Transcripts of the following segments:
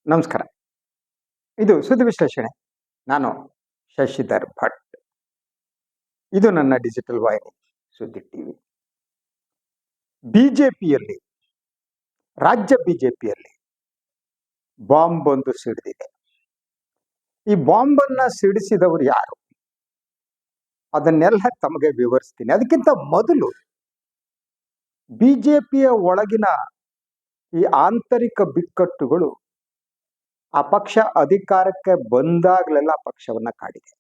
ನಮಸ್ಕಾರ. ಇದು ಸುದ್ದಿ ವಿಶ್ಲೇಷಣೆ. ನಾನು ಶಶಿಧರ್ ಭಟ್. ಇದು ನನ್ನ ಡಿಜಿಟಲ್ ವಾಹಿನಿ ಸುದ್ದಿ ಟಿವಿ. ಬಿಜೆಪಿಯಲ್ಲಿ, ರಾಜ್ಯ ಬಿಜೆಪಿಯಲ್ಲಿ ಬಾಂಬ್ ಒಂದು ಸಿಡಿದಿದೆ. ಈ ಬಾಂಬನ್ನ ಸಿಡಿಸಿದವರು ಯಾರು ಅದನ್ನೆಲ್ಲ ತಮಗೆ ವಿವರಿಸ್ತೀನಿ. ಅದಕ್ಕಿಂತ ಮೊದಲು ಬಿಜೆಪಿಯ ಒಳಗಿನ ಈ ಆಂತರಿಕ ಬಿಕ್ಕಟ್ಟುಗಳು ಆ ಪಕ್ಷ ಅಧಿಕಾರಕ್ಕೆ ಬಂದಾಗಲೆಲ್ಲ ಪಕ್ಷವನ್ನ ಕಾಡಿದೆ.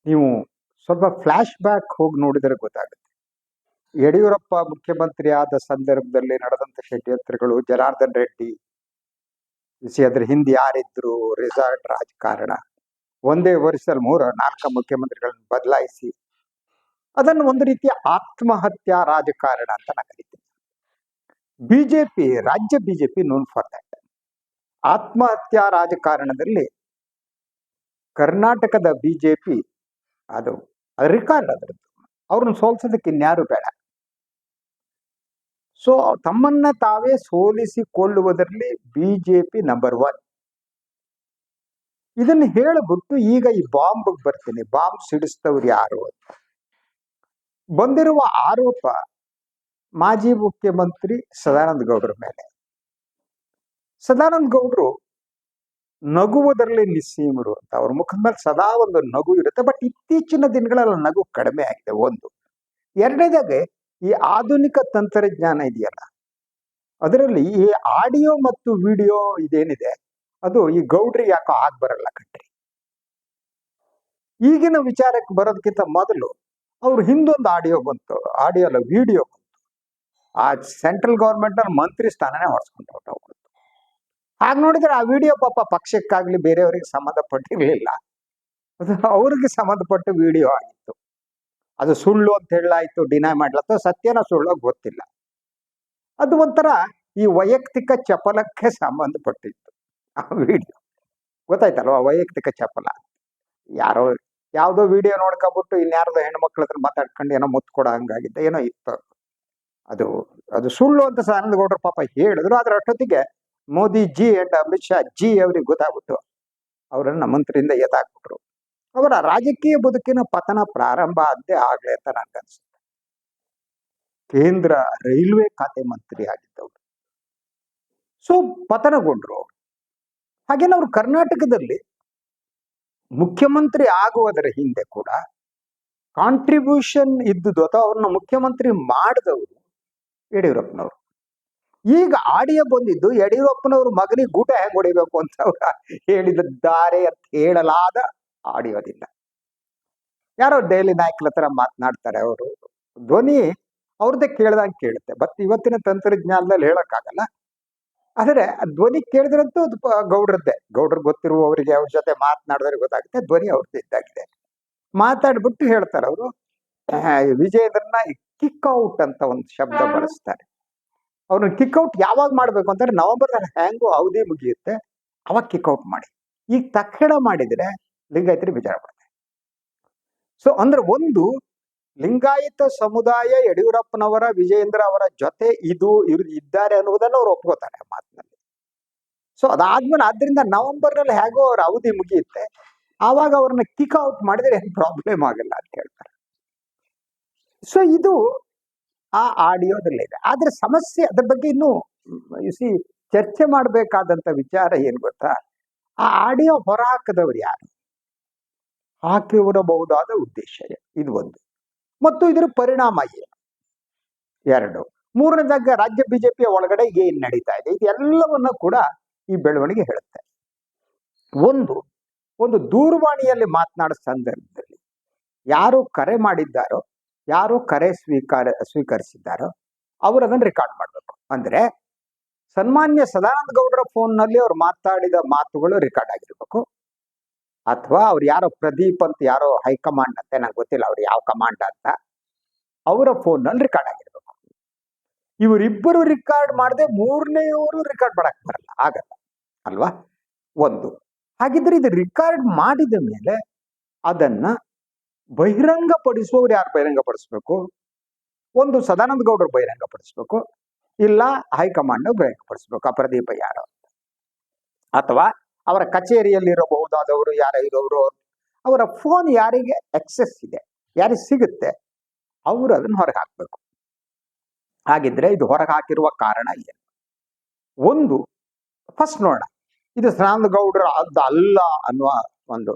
ನೀವು ಸ್ವಲ್ಪ ಫ್ಲಾಶ್ ಬ್ಯಾಕ್ ಹೋಗಿ ನೋಡಿದರೆ ಗೊತ್ತಾಗುತ್ತೆ. ಯಡಿಯೂರಪ್ಪ ಮುಖ್ಯಮಂತ್ರಿ ಆದ ಸಂದರ್ಭದಲ್ಲಿ ನಡೆದಂತ ಷಡ್ಯಂತ್ರಗಳು, ಜನಾರ್ದನ್ ರೆಡ್ಡಿ ಅದ್ರ ಹಿಂದೆ ಯಾರಿದ್ರು, ರೆಸಾರ್ಟ್ ರಾಜಕಾರಣ, ಒಂದೇ ವರ್ಷದಲ್ಲಿ 3-4 ಮುಖ್ಯಮಂತ್ರಿಗಳನ್ನು ಬದಲಾಯಿಸಿ ಅದನ್ನು ಒಂದು ರೀತಿಯ ಆತ್ಮಹತ್ಯಾ ರಾಜಕಾರಣ ಅಂತ ನಾನು ಕರಿತೀನಿ. ಬಿಜೆಪಿ, ರಾಜ್ಯ ಬಿಜೆಪಿ ನೋನ್ ಫಾರ್ ದಟ್. ಆತ್ಮಹತ್ಯಾ ರಾಜಕಾರಣದಲ್ಲಿ ಕರ್ನಾಟಕದ ಬಿಜೆಪಿ ಅದು ರಿಕಾರ್ಡ್ ಅದರದ್ದು. ಅವ್ರನ್ನ ಸೋಲ್ಸೋದಕ್ಕೆ ಇನ್ಯಾರು ಬೇಡ. ಸೊ ತಮ್ಮನ್ನ ತಾವೇ ಸೋಲಿಸಿಕೊಳ್ಳುವುದರಲ್ಲಿ ಬಿಜೆಪಿ ನಂಬರ್ 1. ಇದನ್ನು ಹೇಳಿಬಿಟ್ಟು ಈಗ ಈ ಬಾಂಬ್ ಬರ್ತೀನಿ. ಬಾಂಬ್ ಸಿಡಿಸ್ತವ್ರು ಯಾರು ಅಂತ ಬಂದಿರುವ ಆರೋಪ ಮಾಜಿ ಮುಖ್ಯಮಂತ್ರಿ ಸದಾನಂದ ಗೌಡರ ಮೇಲೆ. ಸದಾನಂದ ಗೌಡರು ನಗುವುದರಲ್ಲಿ ನಿಸ್ಸೀಮರು ಅಂತ. ಅವ್ರ ಮುಖದ ಮೇಲೆ ಸದಾ ಒಂದು ನಗು ಇರುತ್ತೆ. ಬಟ್ ಇತ್ತೀಚಿನ ದಿನಗಳಲ್ಲಿ ನಗು ಕಡಿಮೆ ಆಗಿದೆ. ಒಂದು. ಎರಡನೇದಾಗೆ ಈ ಆಧುನಿಕ ತಂತ್ರಜ್ಞಾನ ಇದೆಯಲ್ಲ, ಅದರಲ್ಲಿ ಈ ಆಡಿಯೋ ಮತ್ತು ವಿಡಿಯೋ ಇದೇನಿದೆ ಅದು ಈ ಗೌಡ್ರಿಗೆ ಯಾಕೋ ಬರಲ್ಲ ಕಟ್ರಿ. ಈಗಿನ ವಿಚಾರಕ್ಕೆ ಬರೋದಕ್ಕಿಂತ ಮೊದಲು ಅವ್ರು ಹಿಂದೊಂದು ಆಡಿಯೋ ಬಂತು, ಆಡಿಯೋ ಅಲ್ಲ ವಿಡಿಯೋ ಬಂತು. ಆ ಸೆಂಟ್ರಲ್ ಗೌರ್ಮೆಂಟ್ ನಲ್ಲಿ ಮಂತ್ರಿ ಸ್ಥಾನನೇ ಹೊಡ್ಸ್ಕೊಂಡು ಹೊರಟೋಗ್ಬಿಡ್ತು. ಹಾಗೆ ನೋಡಿದ್ರೆ ಆ ವಿಡಿಯೋ ಪಾಪ ಪಕ್ಷಕ್ಕಾಗ್ಲಿ ಬೇರೆಯವರಿಗೆ ಸಂಬಂಧಪಟ್ಟಿರ್ಲಿಲ್ಲ. ಅದು ಅವ್ರಿಗೆ ಸಂಬಂಧಪಟ್ಟ ವಿಡಿಯೋ ಆಗಿತ್ತು. ಅದು ಸುಳ್ಳು ಅಂತ ಹೇಳಾಯ್ತು, ಡಿನೈ ಮಾಡ್ಲತ್ತ, ಸತ್ಯನ ಸುಳ್ಳು ಗೊತ್ತಿಲ್ಲ. ಅದು ಒಂಥರ ಈ ವೈಯಕ್ತಿಕ ಚಪಲಕ್ಕೆ ಸಂಬಂಧಪಟ್ಟಿತ್ತು ಆ ವಿಡಿಯೋ. ಗೊತ್ತಾಯ್ತಲ್ವ, ವೈಯಕ್ತಿಕ ಚಪಲ. ಯಾರೋ ಯಾವ್ದೋ ವಿಡಿಯೋ ನೋಡ್ಕೊಬಿಟ್ಟು ಇನ್ಯಾರ್ದೋ ಹೆಣ್ಮಕ್ಳ ಹತ್ರ ಮಾತಾಡ್ಕೊಂಡು ಏನೋ ಮುತ್ತು ಕೊಡೋ ಹಂಗಾಗಿದ್ದ ಏನೋ ಇತ್ತು. ಅದು ಅದು ಸುಳ್ಳು ಅಂತ ಸದಾನಂದ ಗೌಡರು ಪಾಪ ಹೇಳಿದ್ರು. ಅದ್ರ ಅಷ್ಟೊತ್ತಿಗೆ Modi G and Amit Shah G ಅವ್ರಿಗೆ ಗೊತ್ತಾಗ್ಬಿಟ್ಟು ಅವರನ್ನ ಮಂತ್ರಿಯಿಂದ ಎತ್ತಾಕ್ಬಿಟ್ರು. ಅವರ ರಾಜಕೀಯ ಬದುಕಿನ ಪತನ ಪ್ರಾರಂಭ ಆದ್ದೇ ಆಗ್ಲೇ ಅಂತ ನನ್ಗನ್ಸುತ್ತೆ. ಕೇಂದ್ರ ರೈಲ್ವೆ ಖಾತೆ ಮಂತ್ರಿ ಆಗಿದ್ದವರು ಸೊ ಪತನಗೊಂಡ್ರು. ಹಾಗೇನ ಅವರು ಕರ್ನಾಟಕದಲ್ಲಿ ಮುಖ್ಯಮಂತ್ರಿ ಆಗುವುದರ ಹಿಂದೆ ಕೂಡ ಕಾಂಟ್ರಿಬ್ಯೂಷನ್ ಇದ್ದುದು ಅಥವಾ ಅವ್ರನ್ನ ಮುಖ್ಯಮಂತ್ರಿ ಮಾಡಿದವರು ಯಡಿಯೂರಪ್ಪನವರು. ಈಗ ಆಡಿಯೋ ಬಂದಿದ್ದು ಯಡಿಯೂರಪ್ಪನವ್ರ ಮಗನಿಗೆ ಗೂಟ ಹೆಂಗ್ ಹೊಡಿಬೇಕು ಅಂತ ಅವ್ರ ಹೇಳಿದ್ದಾರೆ ಅಂತ ಹೇಳಲಾದ ಆಡಿಯೋದಿಂದ. ಯಾರೋ ಡೈಲಿ ನಾಯಕರ ಹತ್ರ ಮಾತನಾಡ್ತಾರೆ, ಅವರು ಧ್ವನಿ ಅವ್ರದ್ದೇ ಕೇಳ್ದಂಗೆ ಕೇಳುತ್ತೆ. ಬಟ್ ಇವತ್ತಿನ ತಂತ್ರಜ್ಞಾನದಲ್ಲಿ ಹೇಳಕ್ಕಾಗಲ್ಲ. ಆದರೆ ಧ್ವನಿ ಕೇಳಿದ್ರಂತೂ ಅದು ಗೌಡ್ರದ್ದೇ. ಗೌಡ್ರಿಗೆ ಗೊತ್ತಿರುವವರಿಗೆ, ಅವ್ರ ಜೊತೆ ಮಾತನಾಡಿದ್ರೆ ಗೊತ್ತಾಗುತ್ತೆ ಧ್ವನಿ ಅವ್ರದ್ದು ಇದ್ದಾಗಿದೆ. ಮಾತಾಡ್ಬಿಟ್ಟು ಹೇಳ್ತಾರೆ ಅವರು, ವಿಜಯೇಂದ್ರನ ಕಿಕ್ ಔಟ್ ಅಂತ ಒಂದು ಶಬ್ದ ಬಳಸ್ತಾರೆ. ಅವ್ರನ್ನ ಕಿಕ್ ಔಟ್ ಯಾವಾಗ ಮಾಡ್ಬೇಕು ಅಂತಾರೆ, ನವೆಂಬರ್ನಲ್ಲಿ ಹ್ಯಾಂಗು ಅವಧಿ ಮುಗಿಯುತ್ತೆ ಅವಾಗ ಕಿಕ್ ಔಟ್ ಮಾಡಿ. ಈಗ ತಕ್ಷಣ ಮಾಡಿದ್ರೆ ಲಿಂಗಾಯತರಿಗೆ ವಿಚಾರ ಬರುತ್ತೆ. ಸೊ ಅಂದ್ರೆ ಒಂದು ಲಿಂಗಾಯತ ಸಮುದಾಯ ಯಡಿಯೂರಪ್ಪನವರ, ವಿಜಯೇಂದ್ರ ಅವರ ಜೊತೆ ಇದ್ದಾರೆ ಅನ್ನುವುದನ್ನು ಅವ್ರು ಒಪ್ಕೋತಾರೆ ಮಾತಿನಲ್ಲಿ. ಸೊ ಅದಾದ್ಮೇಲೆ ಆದ್ರಿಂದ ನವೆಂಬರ್ನಲ್ಲಿ ಹೇಗೋ ಅವ್ರ ಅವಧಿ ಮುಗಿಯುತ್ತೆ, ಆವಾಗ ಅವ್ರನ್ನ ಕಿಕ್ ಔಟ್ ಮಾಡಿದ್ರೆ ಏನು ಪ್ರಾಬ್ಲಮ್ ಆಗಲ್ಲ ಅಂತ ಹೇಳ್ತಾರೆ. ಸೊ ಇದು ಆ ಆಡಿಯೋದಲ್ಲಿದೆ. ಆದ್ರೆ ಸಮಸ್ಯೆ ಅದ್ರ ಬಗ್ಗೆ ಇನ್ನು ಚರ್ಚೆ ಮಾಡಬೇಕಾದಂತ ವಿಚಾರ ಏನ್ ಗೊತ್ತಾ, ಆ ಆಡಿಯೋ ಹೊರ ಹಾಕದವ್ರು ಯಾರು, ಹಾಕಿರಬಹುದಾದ ಉದ್ದೇಶ ಇದು ಒಂದು, ಮತ್ತು ಇದರ ಪರಿಣಾಮ ಏನು, ಎರಡು. ಮೂರನೇದಾಗ ರಾಜ್ಯ ಬಿಜೆಪಿಯ ಒಳಗಡೆ ಏನ್ ನಡೀತಾ ಇದೆ, ಇದೆಲ್ಲವನ್ನ ಕೂಡ ಈ ಬೆಳವಣಿಗೆ ಹೇಳುತ್ತೆ. ಒಂದು ದೂರವಾಣಿಯಲ್ಲಿ ಮಾತನಾಡೋ ಸಂದರ್ಭದಲ್ಲಿ ಯಾರು ಕರೆ ಮಾಡಿದ್ದಾರೋ, ಯಾರು ಕರೆ ಸ್ವೀಕರಿಸಿದ್ದಾರೋ ಅವರು ಅದನ್ನು ರೆಕಾರ್ಡ್ ಮಾಡಬೇಕು. ಅಂದ್ರೆ ಸನ್ಮಾನ್ಯ ಸದಾನಂದ ಗೌಡರ ಫೋನ್ ನಲ್ಲಿ ಅವ್ರು ಮಾತಾಡಿದ ಮಾತುಗಳು ರೆಕಾರ್ಡ್ ಆಗಿರ್ಬೇಕು. ಅಥವಾ ಅವ್ರು ಯಾರೋ ಪ್ರದೀಪ್ ಅಂತ ಯಾರೋ ಹೈಕಮಾಂಡ್ ಅಂತ, ನಂಗೆ ಗೊತ್ತಿಲ್ಲ ಅವ್ರು ಯಾವ ಕಮಾಂಡ್ ಅಂತ, ಅವರ ಫೋನ್ ನಲ್ಲಿ ರೆಕಾರ್ಡ್ ಆಗಿರ್ಬೇಕು. ಇವರಿಬ್ಬರು ರೆಕಾರ್ಡ್ ಮಾಡದೆ ಮೂರನೆಯವರು ರೆಕಾರ್ಡ್ ಮಾಡಕ್ ಬರಲ್ಲ, ಆಗಲ್ಲ ಅಲ್ವಾ. ಒಂದು ಹಾಗಿದ್ರೆ ಇದು ರೆಕಾರ್ಡ್ ಮಾಡಿದ ಮೇಲೆ ಅದನ್ನ ಬಹಿರಂಗ ಪಡಿಸುವವರು ಯಾರು ಬಹಿರಂಗ ಪಡಿಸ್ಬೇಕು? ಒಂದು ಸದಾನಂದ ಗೌಡರು ಬಹಿರಂಗ ಪಡಿಸ್ಬೇಕು, ಇಲ್ಲ ಹೈಕಮಾಂಡ್ ಬಹಿರಂಗಪಡಿಸ್ಬೇಕು ಆ ಪ್ರದೀಪ ಯಾರು, ಅಥವಾ ಅವರ ಕಚೇರಿಯಲ್ಲಿರಬಹುದಾದವರು ಯಾರ ಇರೋರು, ಅವರ ಫೋನ್ ಯಾರಿಗೆ ಎಕ್ಸೆಸ್ ಇದೆ, ಯಾರಿಗೆ ಸಿಗುತ್ತೆ, ಅವರು ಅದನ್ನು ಹೊರಗೆ ಹಾಕ್ಬೇಕು. ಹಾಗಿದ್ರೆ ಇದು ಹೊರಗೆ ಹಾಕಿರುವ ಕಾರಣ ಏನು? ಒಂದು ಫಸ್ಟ್ ನೋಡೋಣ, ಇದು ಸದಾನಂದ ಗೌಡರ ಅಲ್ಲ ಅನ್ನುವ ಒಂದು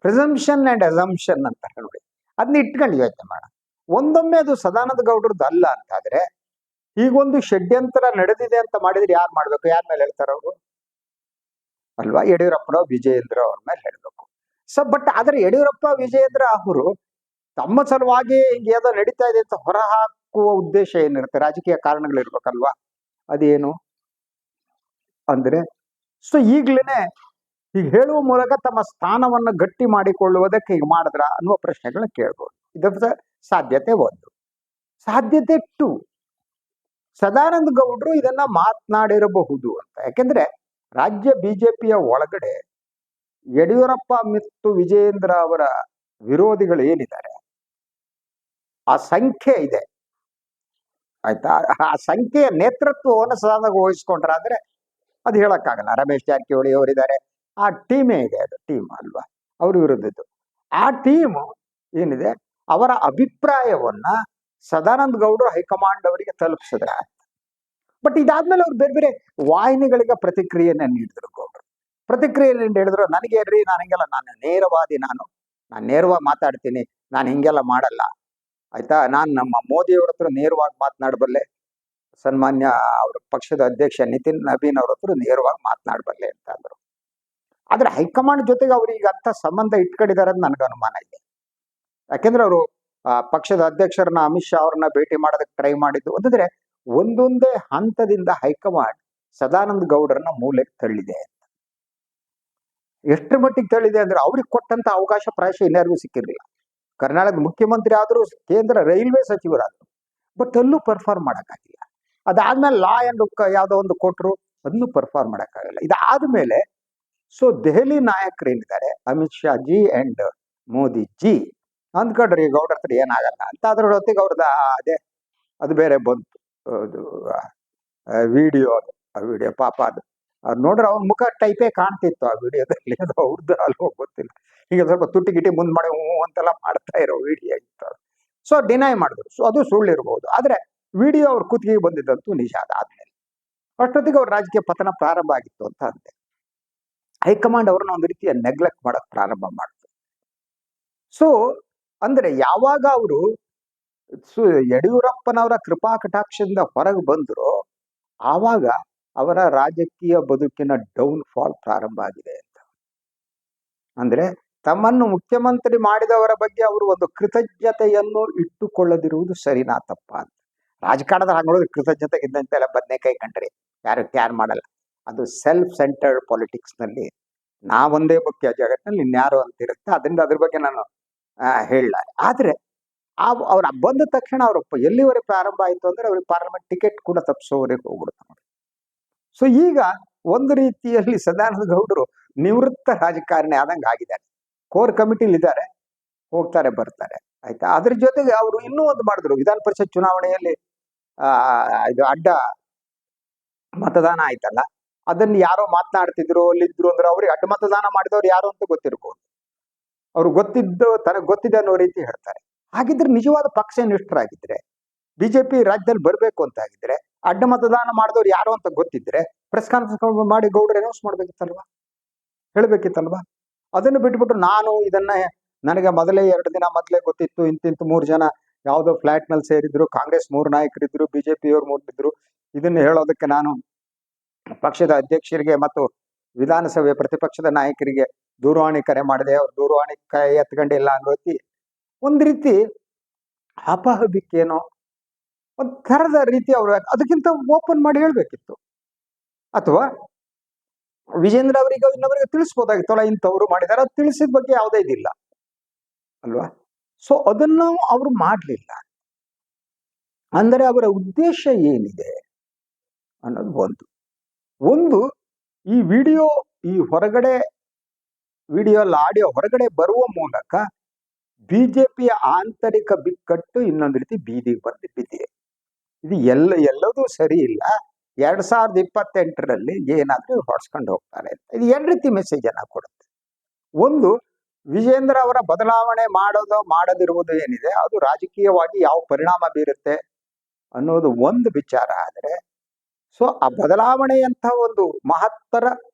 ಪ್ರಿಸಂಪ್ಷನ್ ಅಂಡ್ ಅಸಂಪ್ಷನ್ ಅಂತ ನೋಡಿ, ಅದನ್ನ ಇಟ್ಕೊಂಡು ಯೋಚನೆ ಮಾಡೋಣ. ಒಂದೊಮ್ಮೆ ಅದು ಸದಾನಂದ ಗೌಡರದ್ದು ಅಲ್ಲ ಅಂತಾದ್ರೆ, ಈಗೊಂದು ಷಡ್ಯಂತರ ನಡೆದಿದೆ ಅಂತ ಮಾಡಿದ್ರೆ ಯಾರು ಮಾಡ್ಬೇಕು? ಯಾರ ಮೇಲೆ ಹೇಳ್ತಾರ ಅವರು? ಅಲ್ವಾ, ಯಡಿಯೂರಪ್ಪನೋ ವಿಜಯೇಂದ್ರ ಅವ್ರ ಮೇಲೆ ಹೇಳ್ಬೇಕು. ಬಟ್ ಆದ್ರೆ ಯಡಿಯೂರಪ್ಪ ವಿಜಯೇಂದ್ರ ಅವರು ತಮ್ಮ ಸಲುವಾಗಿ ಏನೋ ನಡೀತಾ ಇದೆ ಅಂತ ಹೊರ ಹಾಕುವ ಉದ್ದೇಶ ಏನಿರುತ್ತೆ? ರಾಜಕೀಯ ಕಾರಣಗಳಿರ್ಬೇಕಲ್ವಾ? ಅದೇನು ಅಂದ್ರೆ ಈಗ್ಲೇನೆ ಹೀಗೆ ಹೇಳುವ ಮೂಲಕ ತಮ್ಮ ಸ್ಥಾನವನ್ನು ಗಟ್ಟಿ ಮಾಡಿಕೊಳ್ಳುವುದಕ್ಕೆ ಹೀಗೆ ಮಾಡಿದ್ರ ಅನ್ನುವ ಪ್ರಶ್ನೆಗಳನ್ನ ಕೇಳ್ಬೋದು. ಇದರ ಸಾಧ್ಯತೆ ಒಂದು. ಸಾಧ್ಯತೆ 2, ಸದಾನಂದ ಗೌಡರು ಇದನ್ನ ಮಾತನಾಡಿರಬಹುದು ಅಂತ. ಯಾಕೆಂದ್ರೆ ರಾಜ್ಯ ಬಿಜೆಪಿಯ ಒಳಗಡೆ ಯಡಿಯೂರಪ್ಪ ಮತ್ತು ವಿಜಯೇಂದ್ರ ಅವರ ವಿರೋಧಿಗಳು ಏನಿದ್ದಾರೆ ಆ ಸಂಖ್ಯೆ ಇದೆ, ಆಯ್ತಾ? ಆ ಸಂಖ್ಯೆಯ ನೇತೃತ್ವವನ್ನು ಸದಾನಂದ ವಹಿಸ್ಕೊಂಡ್ರಾದ್ರೆ ಅದು ಹೇಳಕ್ಕಾಗಲ್ಲ. ರಮೇಶ್ ಜಾರಕಿಹೊಳಿ ಅವರಿದ್ದಾರೆ, ಆ ಟೀಮೇ ಇದೆ, ಅದು ಟೀಮ್ ಅಲ್ವಾ ಅವ್ರ ವಿರುದ್ಧದ್ದು. ಆ ಟೀಮ್ ಏನಿದೆ ಅವರ ಅಭಿಪ್ರಾಯವನ್ನ ಸದಾನಂದ ಗೌಡರು ಹೈಕಮಾಂಡ್ ಅವರಿಗೆ ತಲುಪಿಸಿದ್ರ. ಬಟ್ ಇದಾದ್ಮೇಲೆ ಅವ್ರು ಬೇರೆ ಬೇರೆ ವಾಹಿನಿಗಳಿಗೆ ಪ್ರತಿಕ್ರಿಯೆಯನ್ನ ನೀಡಿದ್ರು. ಗೌಡರು ಪ್ರತಿಕ್ರಿಯೆಯನ್ನು ಹೇಳಿದ್ರು, ನನಗೆ ರೀ, ನಾನು ಹಿಂಗೆಲ್ಲ, ನಾನು ನೇರವಾದಿ, ನಾನು ನೇರವಾಗಿ ಮಾತಾಡ್ತೀನಿ, ನಾನು ಹಿಂಗೆಲ್ಲ ಮಾಡಲ್ಲ, ಆಯ್ತಾ? ನಾನು ನಮ್ಮ ಮೋದಿಯವ್ರ ಹತ್ರ ನೇರವಾಗಿ ಮಾತನಾಡಬಲ್ಲೆ, ಸನ್ಮಾನ್ಯ ಅವ್ರ ಪಕ್ಷದ ಅಧ್ಯಕ್ಷ ನಿತಿನ್ ನಬೀನ್ ಅವ್ರ ಹತ್ರ ನೇರವಾಗಿ ಮಾತನಾಡಬಲ್ಲೆ ಅಂತ ಅಂದ್ರು. ಆದ್ರೆ ಹೈಕಮಾಂಡ್ ಜೊತೆಗೆ ಅವ್ರಿಗೆ ಅಂತ ಸಂಬಂಧ ಇಟ್ಕೊಂಡಿದ್ದಾರೆ ಅಂತ ನನಗೆ ಅನುಮಾನ ಇದೆ. ಯಾಕೆಂದ್ರೆ ಅವರು ಪಕ್ಷದ ಅಧ್ಯಕ್ಷರನ್ನ ಅಮಿತ್ ಶಾ ಅವ್ರನ್ನ ಭೇಟಿ ಮಾಡೋದಕ್ಕೆ ಟ್ರೈ ಮಾಡಿದ್ದು ಅಂತಂದ್ರೆ ಒಂದೊಂದೇ ಹಂತದಿಂದ ಹೈಕಮಾಂಡ್ ಸದಾನಂದ ಗೌಡರನ್ನ ಮೂಲೆಗೆ ತಳ್ಳಿದೆ. ಎಷ್ಟರ ಮಟ್ಟಿಗೆ ತಳ್ಳಿದೆ ಅಂದ್ರೆ ಅವ್ರಿಗೆ ಕೊಟ್ಟಂತ ಅವಕಾಶ ಪ್ರಾಯಶಃ ಇನ್ಯಾರಿಗೂ ಸಿಕ್ಕಿರಲಿಲ್ಲ. ಕರ್ನಾಟಕದ ಮುಖ್ಯಮಂತ್ರಿ ಆದ್ರೂ, ಕೇಂದ್ರ ರೈಲ್ವೆ ಸಚಿವರಾದ್ರು, ಬಟ್ ಅಲ್ಲೂ ಪರ್ಫಾರ್ಮ್ ಮಾಡೋಕ್ಕಾಗಿಲ್ಲ. ಅದಾದ್ಮೇಲೆ ಲಾ ಅಂಡ್ ಯಾವುದೋ ಒಂದು ಕೊಟ್ಟರು, ಅದನ್ನು ಪರ್ಫಾರ್ಮ್ ಮಾಡೋಕ್ಕಾಗಲ್ಲ. ಇದಾದ್ಮೇಲೆ ದೆಹಲಿ ನಾಯಕರು ಏನಿದ್ದಾರೆ, ಅಮಿತ್ ಶಾ ಜಿ ಅಂಡ್ ಮೋದಿ ಜಿ, ಅಂದ್ಕೊಂಡ್ರಿ ಗೌಡ್ರ ಹತ್ರ ಏನಾಗಲ್ಲ ಅಂತ. ಅದ್ರ ಹೊತ್ತಿಗೆ ಅವ್ರದ್ದು ಅದು ಬೇರೆ ಬಂತು, ವಿಡಿಯೋ ಪಾಪ ಅದು ನೋಡ್ರೆ ಅವ್ನ ಮುಖ ಟೈಪೇ ಕಾಣ್ತಿತ್ತು ಆ ವಿಡಿಯೋದಲ್ಲಿ. ಅದು ಅವ್ರದ್ದು ಅಲ್ವೋ ಗೊತ್ತಿಲ್ಲ. ಈಗ ಸ್ವಲ್ಪ ತುಟಿ ಗಿಟಿ ಮುಂದ್ ಮಾಡಿ ಅಂತೆಲ್ಲ ಮಾಡ್ತಾ ಇರೋ ವಿಡಿಯೋ ಇತ್ತು. ಡಿನೈ ಮಾಡಿದ್ರು. ಅದು ಸುಳ್ಳಿರ್ಬೋದು, ಆದ್ರೆ ವಿಡಿಯೋ ಅವ್ರ ಕುತ್ತಿಗೆ ಬಂದಿದ್ದಂತೂ ನಿಜ. ಅದಾದ್ಮೇಲೆ ಅಷ್ಟೊತ್ತಿಗೆ ಅವ್ರ ರಾಜಕೀಯ ಪತನ ಪ್ರಾರಂಭ ಆಗಿತ್ತು ಅಂತ ಅಂತೆ. ಹೈಕಮಾಂಡ್ ಅವ್ರನ್ನ ಒಂದು ರೀತಿಯ ನೆಗ್ಲೆಕ್ಟ್ ಮಾಡಕ್ ಪ್ರಾರಂಭ ಮಾಡ್ತಾರೆ. ಅಂದ್ರೆ ಯಾವಾಗ ಅವರು ಯಡಿಯೂರಪ್ಪನವರ ಕೃಪಾ ಕಟಾಕ್ಷದಿಂದ ಹೊರಗೆ ಬಂದ್ರು, ಆವಾಗ ಅವರ ರಾಜಕೀಯ ಬದುಕಿನ ಡೌನ್ ಫಾಲ್ ಪ್ರಾರಂಭ ಆಗಿದೆ ಅಂತ. ಅಂದ್ರೆ ತಮ್ಮನ್ನು ಮುಖ್ಯಮಂತ್ರಿ ಮಾಡಿದವರ ಬಗ್ಗೆ ಅವರು ಒಂದು ಕೃತಜ್ಞತೆಯನ್ನು ಇಟ್ಟುಕೊಳ್ಳದಿರುವುದು ಸರಿನಾ ತಪ್ಪ ಅಂತ. ರಾಜಕಾರಣದ ಹಾಗೆ ಕೃತಜ್ಞತೆ ಇದ್ದಂತೆಲ್ಲ ಬದನೆಕಾಯಿ ಕಂಡ್ರೆ ಯಾರು ಕ್ಯಾರ್ ಮಾಡಲ್ಲ. ಅದು ಸೆಲ್ಫ್ ಸೆಂಟರ್ಡ್ ಪಾಲಿಟಿಕ್ಸ್ ನಲ್ಲಿ ನಾವೊಂದೇ ಮುಖ್ಯ, ಜಗತ್ತಿನಲ್ಲಿ ಇನ್ಯಾರು ಅಂತಿರುತ್ತೆ. ಅದರಿಂದ ಅದ್ರ ಬಗ್ಗೆ ನಾನು ಹೇಳಲಾರೆ. ಆದ್ರೆ ಅವ್ರ ಬಂದ ತಕ್ಷಣ ಅವ್ರ ಎಲ್ಲಿವರೆಗೆ ಪ್ರಾರಂಭ ಆಯ್ತು ಅಂದ್ರೆ ಅವ್ರಿಗೆ ಪಾರ್ಲಿಮೆಂಟ್ ಟಿಕೆಟ್ ಕೂಡ ತಪ್ಪಿಸೋವರೆಗೆ ಹೋಗ್ಬಿಡುತ್ತೆ ನೋಡಿ. ಈಗ ಒಂದು ರೀತಿಯಲ್ಲಿ ಸದಾನಂದ ಗೌಡರು ನಿವೃತ್ತ ರಾಜಕಾರಣಿ ಆದಂಗೆ ಆಗಿದ್ದಾರೆ. ಕೋರ್ ಕಮಿಟಿಲಿ ಇದ್ದಾರೆ, ಹೋಗ್ತಾರೆ ಬರ್ತಾರೆ, ಆಯ್ತಾ? ಅದ್ರ ಜೊತೆಗೆ ಅವರು ಇನ್ನೂ ಒಂದು ಮಾಡಿದ್ರು, ವಿಧಾನ ಪರಿಷತ್ ಚುನಾವಣೆಯಲ್ಲಿ ಇದು ಅಡ್ಡ ಮತದಾನ ಆಯ್ತಲ್ಲ, ಅದನ್ನ ಯಾರೋ ಮಾತನಾಡ್ತಿದ್ರು, ಅಲ್ಲಿದ್ರು ಅಂದ್ರೆ ಅವ್ರಿಗೆ ಅಡ್ಡ ಮತದಾನ ಮಾಡಿದವ್ರು ಯಾರು ಅಂತ ಗೊತ್ತಿರ್ಬೋದು. ಅವ್ರು ತನಗೆ ಗೊತ್ತಿದೆ ಅನ್ನೋ ರೀತಿ ಹೇಳ್ತಾರೆ. ಹಾಗಿದ್ರೆ ನಿಜವಾದ ಪಕ್ಷ ನಿಷ್ಠರಾಗಿದ್ರೆ, ಬಿಜೆಪಿ ರಾಜ್ಯದಲ್ಲಿ ಬರ್ಬೇಕು ಅಂತ ಆಗಿದ್ರೆ, ಅಡ್ಡ ಮತದಾನ ಮಾಡಿದವ್ರು ಯಾರು ಅಂತ ಗೊತ್ತಿದ್ರೆ ಪ್ರೆಸ್ ಕಾನ್ಫರೆನ್ಸ್ ಮಾಡಿ ಗೌಡ್ರು ಅನೌನ್ಸ್ ಮಾಡ್ಬೇಕಿತ್ತಲ್ವಾ, ಹೇಳ್ಬೇಕಿತ್ತಲ್ವಾ? ಅದನ್ನು ಬಿಟ್ಬಿಟ್ಟು ನಾನು ಇದನ್ನ ನನಗೆ ಮೊದಲೇ 2 ದಿನ ಮೊದಲೇ ಗೊತ್ತಿತ್ತು, ಇಂತಿಂತ 3 ಜನ ಯಾವುದೋ ಫ್ಲಾಟ್ ನಲ್ಲಿ ಸೇರಿದ್ರು, ಕಾಂಗ್ರೆಸ್ 3 ನಾಯಕರಿದ್ರು, ಬಿಜೆಪಿಯವ್ರು 3 ಇದ್ರು, ಇದನ್ನ ಹೇಳೋದಕ್ಕೆ ನಾನು ಪಕ್ಷದ ಅಧ್ಯಕ್ಷರಿಗೆ ಮತ್ತು ವಿಧಾನಸಭೆ ಪ್ರತಿಪಕ್ಷದ ನಾಯಕರಿಗೆ ದೂರವಾಣಿ ಕರೆ ಮಾಡಿದೆ, ಅವ್ರು ದೂರವಾಣಿ ಕೈ ಎತ್ಕೊಂಡಿಲ್ಲ ಅನ್ನೋ ಒಂದು ರೀತಿ ಅಪಹಬಿಕೇನೋ ಒಂದು ಥರದ ರೀತಿ ಅವರು ಅದಕ್ಕಿಂತ ಓಪನ್ ಮಾಡಿ ಹೇಳ್ಬೇಕಿತ್ತು. ಅಥವಾ ವಿಜೇಂದ್ರ ಅವರಿಗೆ ಇನ್ನೊಬ್ಬರಿಗೆ ತಿಳಿಸ್ಬೋದಾಗಿತ್ತಲ್ಲ, ಇಂಥವ್ರು ಮಾಡಿದಾರೆ, ಅದು ತಿಳಿಸಿದ ಬಗ್ಗೆ ಯಾವುದೇ ಇದಿಲ್ಲ ಅಲ್ವಾ? ಅದನ್ನು ಅವರು ಮಾಡಲಿಲ್ಲ. ಅಂದರೆ ಅವರ ಉದ್ದೇಶ ಏನಿದೆ ಅನ್ನೋದು ಒಂದು ಈ ವಿಡಿಯೋ, ಈ ಹೊರಗಡೆ ವಿಡಿಯೋ ಆಡಿಯೋ ಹೊರಗಡೆ ಬರುವ ಮೂಲಕ ಬಿಜೆಪಿಯ ಆಂತರಿಕ ಬಿಕ್ಕಟ್ಟು ಇನ್ನೊಂದು ರೀತಿ ಬೀದಿಗೆ ಬಂದು ಬಿದ್ದಿದೆ. ಇದು ಎಲ್ಲದೂ ಸರಿ ಇಲ್ಲ. 2028ರಲ್ಲಿ ಏನಾದ್ರೂ ಹೊಡ್ಸ್ಕೊಂಡು ಹೋಗ್ತಾರೆ ಅಂತ. ಇದು ಎರಡು ರೀತಿ ಮೆಸೇಜ್ ಅನ್ನ ಕೊಡುತ್ತೆ. ಒಂದು, ವಿಜೇಂದ್ರ ಅವರ ಬದಲಾವಣೆ ಮಾಡದಿರುವುದು ಏನಿದೆ ಅದು ರಾಜಕೀಯವಾಗಿ ಯಾವ ಪರಿಣಾಮ ಬೀರುತ್ತೆ ಅನ್ನೋದು ಒಂದು ವಿಚಾರ. ಆದರೆ ಸೊ ಆ ಬದಲಾವಣೆಯಂತ ಒಂದು ಮಹತ್ತರ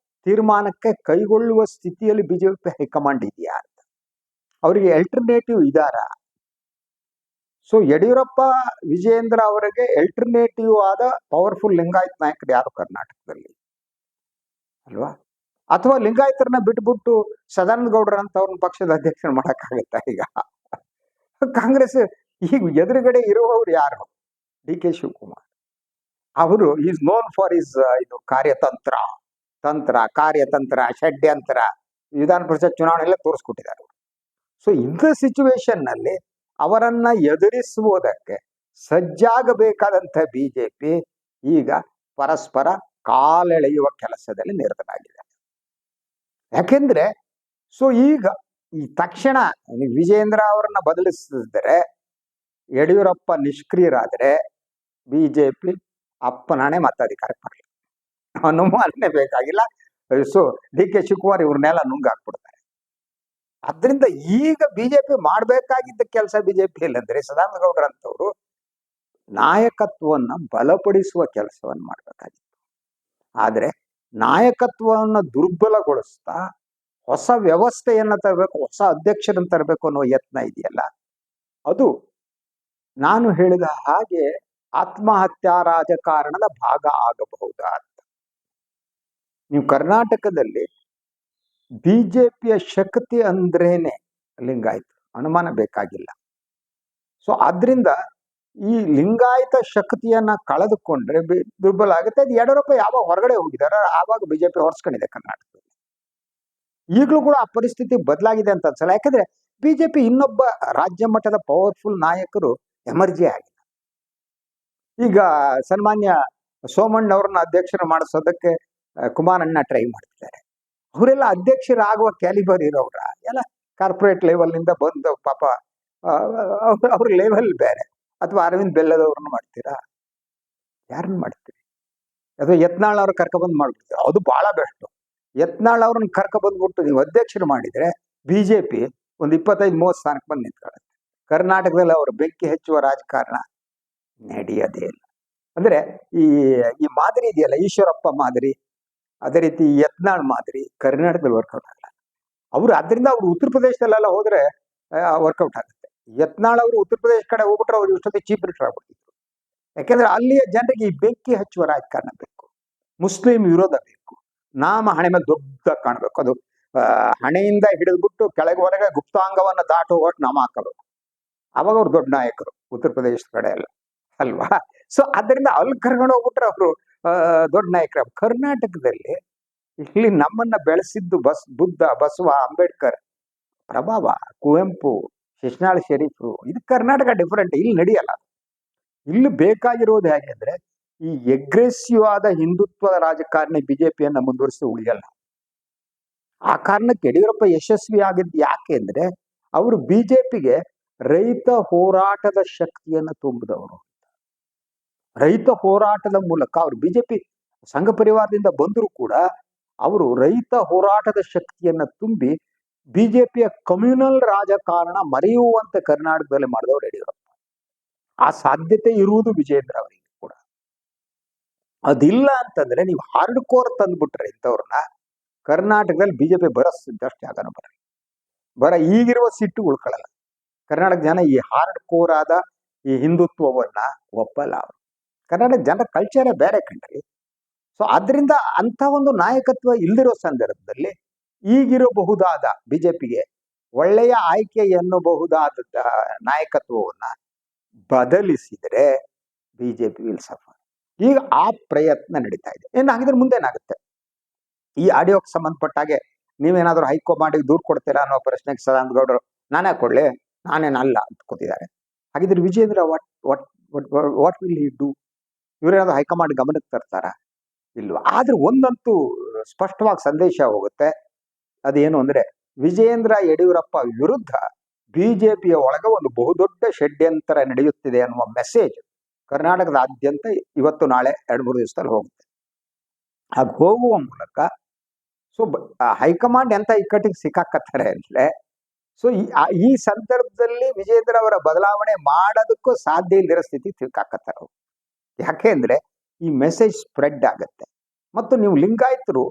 ತೀರ್ಮಾನಕ್ಕೆ ಕೈಗೊಳ್ಳುವ ಸ್ಥಿತಿಯಲ್ಲಿ ಬಿಜೆಪಿ ಹೈಕಮಾಂಡ್ ಇದೆಯಾ ಅಂತ, ಅವರಿಗೆ ಅಲ್ಟರ್ನೇಟಿವ್ ಇದಾರ? ಸೊ ಯಡಿಯೂರಪ್ಪ ವಿಜೇಂದ್ರ ಅವರಿಗೆ ಅಲ್ಟರ್ನೇಟಿವ್ ಆದ ಪವರ್ಫುಲ್ ಲಿಂಗಾಯತ್ ನಾಯಕರು ಯಾರು ಕರ್ನಾಟಕದಲ್ಲಿ ಅಲ್ವಾ? ಅಥವಾ ಲಿಂಗಾಯತರನ್ನ ಬಿಟ್ಬಿಟ್ಟು ಸದಾನಂದ ಗೌಡ್ರ ಅಂತ ಅವ್ರನ್ನ ಪಕ್ಷದ ಅಧ್ಯಕ್ಷರು ಮಾಡಕ್ಕಾಗತ್ತಾ? ಈಗ ಕಾಂಗ್ರೆಸ್ ಈಗ ಎದುರುಗಡೆ ಇರುವವರು ಯಾರು? D K Shivakumar. ಅವರು ಈಸ್ ನೋನ್ ಫಾರ್ ಇಸ್ ಇದು ಕಾರ್ಯತಂತ್ರ, ಕಾರ್ಯತಂತ್ರ, ಷಡ್ಯಂತ್ರ, ವಿಧಾನ ಪರಿಷತ್ ಚುನಾವಣೆ ಎಲ್ಲ ತೋರಿಸ್ಕೊಟ್ಟಿದ್ದಾರೆ. ಸೊ ಇಂಥ ಸಿಚುವೇಶನ್ ನಲ್ಲಿ ಅವರನ್ನ ಎದುರಿಸುವುದಕ್ಕೆ ಸಜ್ಜಾಗಬೇಕಾದಂಥ ಬಿಜೆಪಿ ಈಗ ಪರಸ್ಪರ ಕಾಲೆಳೆಯುವ ಕೆಲಸದಲ್ಲಿ ನಿರತರಾಗಿದೆ. ಯಾಕೆಂದ್ರೆ ಸೊ ಈಗ ಈ ತಕ್ಷಣ ವಿಜೇಂದ್ರ ಅವರನ್ನ ಬದಲಿಸಿದ್ರೆ, ಯಡಿಯೂರಪ್ಪ ನಿಷ್ಕ್ರಿಯರಾದ್ರೆ ಬಿಜೆಪಿ ಅಪ್ಪನಾಣೆ ಮತಾಧಿಕಾರಕ್ಕೆ ಬರಲಿ, ಅನುಮಾನನೇ ಬೇಕಾಗಿಲ್ಲ. ಸೊ ಡಿ ಕೆ ಶಿವಕುಮಾರ್ ಇವ್ರನ್ನೆಲ್ಲ ನುಂಗಾಕ್ಬಿಡ್ತಾರೆ. ಅದರಿಂದ ಈಗ ಬಿಜೆಪಿ ಮಾಡಬೇಕಾಗಿದ್ದ ಕೆಲಸ ಬಿಜೆಪಿಯಲ್ಲಿ ಅಂದ್ರೆ ಸದಾನಂದ ಗೌಡ್ರ ಅಂತವ್ರು ನಾಯಕತ್ವವನ್ನ ಬಲಪಡಿಸುವ ಕೆಲಸವನ್ನು ಮಾಡಬೇಕಾಗಿತ್ತು. ಆದ್ರೆ ನಾಯಕತ್ವವನ್ನು ದುರ್ಬಲಗೊಳಿಸ್ತಾ ಹೊಸ ವ್ಯವಸ್ಥೆಯನ್ನ ತರಬೇಕು, ಹೊಸ ಅಧ್ಯಕ್ಷರನ್ನು ತರಬೇಕು ಅನ್ನೋ ಯತ್ನ ಇದೆಯಲ್ಲ, ಅದು ನಾನು ಹೇಳಿದ ಹಾಗೆ ಆತ್ಮಹತ್ಯಾ ರಾಜಕಾರಣದ ಭಾಗ ಆಗಬಹುದಾ ಅಂತ. ನೀವು ಕರ್ನಾಟಕದಲ್ಲಿ ಬಿಜೆಪಿಯ ಶಕ್ತಿ ಅಂದ್ರೇನೆ ಲಿಂಗಾಯತ, ಅನುಮಾನ ಬೇಕಾಗಿಲ್ಲ. ಸೊ ಆದ್ರಿಂದ ಈ ಲಿಂಗಾಯತ ಶಕ್ತಿಯನ್ನ ಕಳೆದುಕೊಂಡ್ರೆ ದುರ್ಬಲ ಆಗುತ್ತೆ. ಅದು ಯಡಿಯೂರಪ್ಪ ಯಾವಾಗ ಹೊರಗಡೆ ಹೋಗಿದಾರ ಆವಾಗ ಬಿಜೆಪಿ ಹೊರಸ್ಕೊಂಡಿದೆ ಕರ್ನಾಟಕದಲ್ಲಿ. ಈಗಲೂ ಕೂಡ ಆ ಪರಿಸ್ಥಿತಿ ಬದಲಾಗಿದೆ ಅಂತ ಅನ್ಸಲ್ಲ. ಯಾಕಂದ್ರೆ ಬಿಜೆಪಿ ಇನ್ನೊಬ್ಬ ರಾಜ್ಯ ಮಟ್ಟದ ಪವರ್ಫುಲ್ ನಾಯಕರು ಎಮರ್ಜಿ ಆಗಿದೆ. ಈಗ ಸನ್ಮಾನ್ಯ ಸೋಮಣ್ಣ ಅವ್ರನ್ನ ಅಧ್ಯಕ್ಷರು ಮಾಡಿಸೋದಕ್ಕೆ ಕುಮಾರಣ್ಣ ಟ್ರೈ ಮಾಡ್ತಿದ್ದಾರೆ. ಅವರೆಲ್ಲ ಅಧ್ಯಕ್ಷರಾಗುವ ಕ್ಯಾಲಿಬರ್ ಇರೋರ, ಎಲ್ಲ ಕಾರ್ಪೊರೇಟ್ ಲೆವೆಲ್ ನಿಂದ ಬಂದು ಪಾಪ ಅವ್ರ ಲೆವೆಲ್ ಬೇರೆ. ಅಥವಾ ಅರವಿಂದ್ ಬೆಲ್ಲದವ್ರನ್ನ ಮಾಡ್ತೀರಾ? ಯಾರನ್ನ ಮಾಡ್ತೀರಿ? ಅಥವಾ ಯತ್ನಾಳ್ ಅವ್ರ ಕರ್ಕೊಬಂದ್ ಮಾಡ್ಬಿಡ್ತೀರಾ? ಅದು ಬಹಳ ಬೆಸ್ಟ್. ಯತ್ನಾಳ್ ಅವ್ರನ್ನ ಕರ್ಕೊಬಂದ್ಬಿಟ್ಟು ನೀವು ಅಧ್ಯಕ್ಷರು ಮಾಡಿದ್ರೆ ಬಿಜೆಪಿ ಒಂದು 25-30 ಸ್ಥಾನಕ್ಕೆ ಬಂದು ನಿಂತ್ಕೊಳ್ಳುತ್ತೆ. ಕರ್ನಾಟಕದಲ್ಲಿ ಅವರು ಬೆಂಕಿ ಹೆಚ್ಚುವ ರಾಜಕಾರಣ ನಡೆಯೋದೇ ಇಲ್ಲ. ಅಂದ್ರೆ ಈ ಮಾದರಿ ಇದೆಯಲ್ಲ, ಈಶ್ವರಪ್ಪ ಮಾದರಿ, ಅದೇ ರೀತಿ ಯತ್ನಾಳ್ ಮಾದರಿ ಕರ್ನಾಟಕದಲ್ಲಿ ವರ್ಕೌಟ್ ಆಗಲ್ಲ. ಅದರಿಂದ ಅವರು ಉತ್ತರ ಪ್ರದೇಶದಲ್ಲೆಲ್ಲ ಹೋದ್ರೆ ವರ್ಕೌಟ್ ಆಗುತ್ತೆ. ಯತ್ನಾಳ್ ಅವರು ಉತ್ತರ ಪ್ರದೇಶ ಕಡೆ ಹೋಗ್ಬಿಟ್ರೆ ಅವ್ರು ಇಷ್ಟೊತ್ತಿಗೆ ಚೀಫ್ ಮಿನಿಸ್ಟರ್ ಆಗ್ಬಿಡ್ತಿದ್ರು. ಯಾಕೆಂದ್ರೆ ಅಲ್ಲಿಯ ಜನರಿಗೆ ಈ ಬೆಂಕಿ ಹಚ್ಚುವ ರಾಜಕಾರಣ ಬೇಕು, ಮುಸ್ಲಿಂ ವಿರೋಧ ಬೇಕು, ನಾಮ ಹಣೆ ಮೇಲೆ ದೊಡ್ಡ ಕಾಣಬೇಕು. ಅದು ಹಣೆಯಿಂದ ಹಿಡಿದ್ಬಿಟ್ಟು ಕೆಳಗೆ ಗುಪ್ತಾಂಗವನ್ನ ದಾಟುವಷ್ಟು ನಾಮ ಹಾಕಬೇಕು. ಅವಾಗ ಅವ್ರು ದೊಡ್ಡ ನಾಯಕರು ಉತ್ತರ ಪ್ರದೇಶದ ಕಡೆ ಎಲ್ಲ ಅಲ್ವಾ? ಸೊ ಅದರಿಂದ ಅಲ್ಲಿ ಕರ್ಕೊಂಡು ಹೋಗ್ಬಿಟ್ರೆ ಅವರು ದೊಡ್ಡ ನಾಯಕರು. ಕರ್ನಾಟಕದಲ್ಲಿ ಇಲ್ಲಿ ನಮ್ಮನ್ನ ಬೆಳೆಸಿದ್ದು ಬುದ್ಧ, ಬಸವ, ಅಂಬೇಡ್ಕರ್ ಪ್ರಭಾವ, ಕುವೆಂಪು, ಶಿಶುನಾಳ ಶರೀಫರು. ಇದು ಕರ್ನಾಟಕ ಡಿಫರೆಂಟ್, ಇಲ್ಲಿ ನಡೆಯಲ್ಲ. ಇಲ್ಲಿ ಬೇಕಾಗಿರೋದು ಹೇಗೆ ಅಂದ್ರೆ ಈ ಎಗ್ರೆಸಿವ್ ಆದ ಹಿಂದುತ್ವದ ರಾಜಕಾರಣಿ ಬಿಜೆಪಿಯನ್ನ ಮುಂದುವರಿಸಿ ಉಳಿಯಲ್ಲ. ಆ ಕಾರಣಕ್ಕೆ ಯಡಿಯೂರಪ್ಪ ಯಶಸ್ವಿ ಆಗಿದ್ದು ಯಾಕೆ ಅಂದ್ರೆ ಅವರು ಬಿಜೆಪಿಗೆ ರೈತ ಹೋರಾಟದ ಶಕ್ತಿಯನ್ನ ತುಂಬಿದವರು. ರೈತ ಹೋರಾಟದ ಮೂಲಕ ಅವರು ಬಿಜೆಪಿ ಸಂಘ ಪರಿವಾರದಿಂದ ಬಂದರೂ ಕೂಡ ಅವರು ರೈತ ಹೋರಾಟದ ಶಕ್ತಿಯನ್ನ ತುಂಬಿ ಬಿಜೆಪಿಯ ಕಮ್ಯುನಲ್ ರಾಜಕಾರಣ ಮರೆಯುವಂತೆ ಕರ್ನಾಟಕದಲ್ಲಿ ಮಾಡಿದವರು ಯಡಿಯೂರಪ್ಪ. ಆ ಸಾಧ್ಯತೆ ಇರುವುದು ವಿಜೇಂದ್ರ ಅವರಿಗೆ ಕೂಡ. ಅದಿಲ್ಲ ಅಂತಂದ್ರೆ ನೀವು ಹಾರ್ಡ್ ಕೋರ್ ತಂದ್ಬಿಟ್ರೆ ಇಂಥವ್ರನ್ನ ಕರ್ನಾಟಕದಲ್ಲಿ ಬಿಜೆಪಿ ಬರಷ್ಟು ಜಾಗನೂ ಬರ ಈಗಿರುವ ಸಿಟ್ಟು ಉಳ್ಕೊಳ್ಳಲ್ಲ. ಕರ್ನಾಟಕ ಜನ ಈ ಹಾರ್ಡ್ ಕೋರ್ ಆದ ಈ ಹಿಂದುತ್ವವನ್ನ ಒಪ್ಪಲ್ಲ. ಅವರು ಕರ್ನಾಟಕ ಜನರ ಕಲ್ಚರೇ ಬೇರೆ ಕಂಡ್ರಿ. ಸೊ ಆದ್ರಿಂದ ಅಂತ ಒಂದು ನಾಯಕತ್ವ ಇಲ್ದಿರೋ ಸಂದರ್ಭದಲ್ಲಿ ಈಗಿರಬಹುದಾದ ಬಿಜೆಪಿಗೆ ಒಳ್ಳೆಯ ಆಯ್ಕೆ ಎನ್ನಬಹುದಾದ ನಾಯಕತ್ವವನ್ನ ಬದಲಿಸಿದ್ರೆ ಬಿಜೆಪಿ ವಿಲ್ ಸಫರ್. ಈಗ ಆ ಪ್ರಯತ್ನ ನಡೀತಾ ಇದೆ. ಏನಾಗಿದ್ರೆ ಮುಂದೇನಾಗುತ್ತೆ? ಈ ಆಡಿಯೋಕ್ಕೆ ಸಂಬಂಧಪಟ್ಟ ಹಾಗೆ ನೀವೇನಾದ್ರೂ ಹೈಕಮಾಂಡಿಗೆ ದೂರು ಕೊಡ್ತೀರಾ ಅನ್ನೋ ಪ್ರಶ್ನೆಗೆ ಸದಾನಂದ ಗೌಡರು ನಾನೇ ಕೊಡ್ಲಿ, ನಾನೇನಲ್ಲ ಅಂತ ಕೂತಿದ್ದಾರೆ. ಹಾಗಿದ್ರೆ Vijayendra what will he do? ಇವರೇನಾದ್ರೂ ಹೈಕಮಾಂಡ್ ಗಮನಕ್ಕೆ ತರ್ತಾರ? ಇಲ್ವಾ? ಆದ್ರೆ ಒಂದಂತೂ ಸ್ಪಷ್ಟವಾಗಿ ಸಂದೇಶ ಹೋಗುತ್ತೆ. ಅದೇನು ಅಂದ್ರೆ ವಿಜೇಂದ್ರ ಯಡಿಯೂರಪ್ಪ ವಿರುದ್ಧ ಬಿಜೆಪಿಯ ಒಳಗೆ ಒಂದು ಬಹುದೊಡ್ಡ ಷಡ್ಯಂತರ ನಡೆಯುತ್ತಿದೆ ಅನ್ನುವ ಮೆಸೇಜ್ ಕರ್ನಾಟಕದಾದ್ಯಂತ ಇವತ್ತು ನಾಳೆ 2-3 ದಿವಸದಲ್ಲಿ ಹೋಗುತ್ತೆ. ಹಾಗೆ ಹೋಗುವ ಮೂಲಕ ಸೊ ಹೈಕಮಾಂಡ್ ಎಂತ ಇಕ್ಕಟ್ಟಿಗೆ ಸಿಕ್ಕಾಕತ್ತಾರೆ ಅಂದ್ರೆ, ಸೊ ಈ ಸಂದರ್ಭದಲ್ಲಿ ವಿಜೇಂದ್ರ ಅವರ ಬದಲಾವಣೆ ಮಾಡೋದಕ್ಕೂ ಸಾಧ್ಯ ಇಲ್ಲದಿರೋ ಸ್ಥಿತಿ ಸಿಕ್ಕಾಕತ್ತಾರೆ ಅವ್ರು. ಯಾಕೆ ಅಂದ್ರೆ ಈ ಮೆಸೇಜ್ ಸ್ಪ್ರೆಡ್ ಆಗತ್ತೆ. ಮತ್ತು ನೀವು ಲಿಂಗಾಯತರು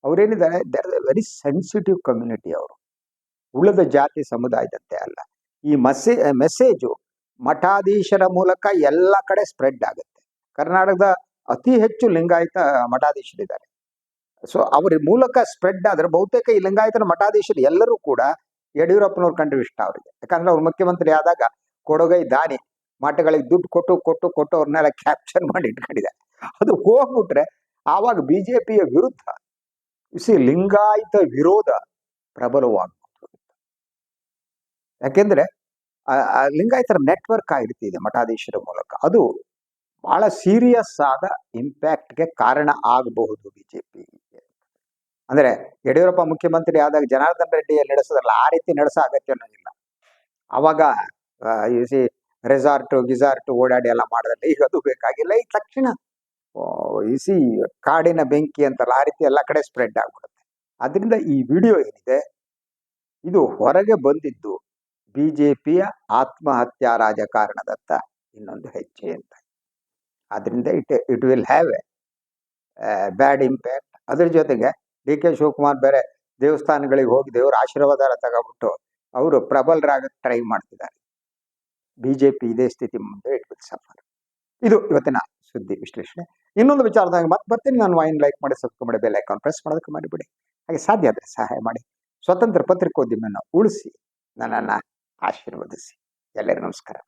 ಅವ್ರೇನಿದ್ದಾರೆ, they are very sensitive community. ಅವರು ಉಳಿದ ಜಾತಿ ಸಮುದಾಯದಂತೆ ಅಲ್ಲ. ಈ ಮೆಸೇಜು ಮಠಾಧೀಶರ ಮೂಲಕ ಎಲ್ಲ ಕಡೆ ಸ್ಪ್ರೆಡ್ ಆಗುತ್ತೆ. ಕರ್ನಾಟಕದ ಅತಿ ಹೆಚ್ಚು ಲಿಂಗಾಯತ ಮಠಾಧೀಶರಿದ್ದಾರೆ. ಸೊ ಅವ್ರ ಮೂಲಕ ಸ್ಪ್ರೆಡ್ ಆದ್ರೆ ಬಹುತೇಕ ಈ ಲಿಂಗಾಯತನ ಮಠಾಧೀಶರು ಎಲ್ಲರೂ ಕೂಡ ಯಡಿಯೂರಪ್ಪನವ್ರ ಕಂಡ್ರೆ ಇಷ್ಟ ಅವರಿಗೆ. ಯಾಕಂದ್ರೆ ಅವ್ರು ಮುಖ್ಯಮಂತ್ರಿ ಆದಾಗ ಕೊಡುಗೈ ದಾನಿ ಮಠಗಳಿಗೆ ದುಡ್ಡು ಕೊಟ್ಟು ಅವ್ರನ್ನೆಲ್ಲ ಕ್ಯಾಪ್ಚರ್ ಮಾಡಿ ಇಟ್ಕೊಂಡಿದೆ. ಅದು ಹೋಗ್ಬಿಟ್ರೆ ಆವಾಗ ಬಿಜೆಪಿಯ ವಿರುದ್ಧ ಲಿಂಗಾಯತ ವಿರೋಧ ಪ್ರಬಲವಾಗ್ಬೋದು. ಯಾಕೆಂದ್ರೆ ಲಿಂಗಾಯತರ ನೆಟ್ವರ್ಕ್ ಆಗಿರ್ತಿದೆ ಮಠಾಧೀಶರ ಮೂಲಕ. ಅದು ಬಹಳ ಸೀರಿಯಸ್ ಆದ ಇಂಪ್ಯಾಕ್ಟ್ಗೆ ಕಾರಣ ಆಗಬಹುದು ಬಿಜೆಪಿ. ಅಂದ್ರೆ ಯಡಿಯೂರಪ್ಪ ಮುಖ್ಯಮಂತ್ರಿ ಆದಾಗ ಜನಾರ್ದನ್ ರೆಡ್ಡಿ ನಡೆಸೋದಲ್ಲ, ಆ ರೀತಿ ನಡೆಸೋ ಅಗತ್ಯ ಅನ್ನೋದಿಲ್ಲ. ಅವಾಗ ರೆಸಾರ್ಟ್ ಗಿಸಾರ್ಟ್ ಓಡಾಡಿ ಎಲ್ಲ ಮಾಡೋದಲ್ಲ. ಈಗ ಅದು ಬೇಕಾಗಿಲ್ಲ. ಈ ತಕ್ಷಣ ಕಾಡಿನ ಬೆಂಕಿ ಅಂತಲ್ಲ, ಆ ರೀತಿ ಎಲ್ಲ ಕಡೆ ಸ್ಪ್ರೆಡ್ ಆಗ್ಬಿಡುತ್ತೆ. ಅದರಿಂದ ಈ ವಿಡಿಯೋ ಏನಿದೆ ಇದು ಹೊರಗೆ ಬಂದಿದ್ದು ಬಿಜೆಪಿಯ ಆತ್ಮಹತ್ಯಾ ರಾಜಕಾರಣದತ್ತ ಇನ್ನೊಂದು ಹೆಜ್ಜೆ ಅಂತ. ಆದ್ರಿಂದ it will have a bad impact. ಅದ್ರ ಜೊತೆಗೆ ಡಿ ಕೆ ಶಿವಕುಮಾರ್ ಬೇರೆ ದೇವಸ್ಥಾನಗಳಿಗೆ ಹೋಗಿ ದೇವರ ಆಶೀರ್ವಾದ ತಗೊಬಿಟ್ಟು ಅವರು ಪ್ರಬಲರಾಗಕ್ಕೆ ಟ್ರೈ ಮಾಡ್ತಿದ್ದಾರೆ. ಬಿಜೆಪಿ ಇದೇ ಸ್ಥಿತಿ ಮುಂದೆ ಇಟ್ ವಿಲ್ ಸಫರ್. ಇದು ಇವತ್ತಿನ ಸುದ್ದಿ ವಿಶ್ಲೇಷಣೆ. ಇನ್ನೊಂದು ವಿಚಾರದಾಗ ಮತ್ತೆ ಬರ್ತೀನಿ. ನಾನು ವಾಯಿನ್ ಲೈಕ್ ಮಾಡಿ, ಸಬ್ಸ್ಕ್ರೈಬ್ ಮಾಡಿ, ಬೆಲ್ ಐಕಾನ್ ಪ್ರೆಸ್ ಮಾಡೋದಕ್ಕೆ ಮಾಡಿಬಿಡಿ. ಹಾಗೆ ಸಾಧ್ಯ ಆದರೆ ಸಹಾಯ ಮಾಡಿ. ಸ್ವತಂತ್ರ ಪತ್ರಿಕೋದ್ಯಮವನ್ನು ಉಳಿಸಿ ನನ್ನನ್ನು ಆಶೀರ್ವದಿಸಿ. ಎಲ್ಲರಿಗೂ ನಮಸ್ಕಾರ.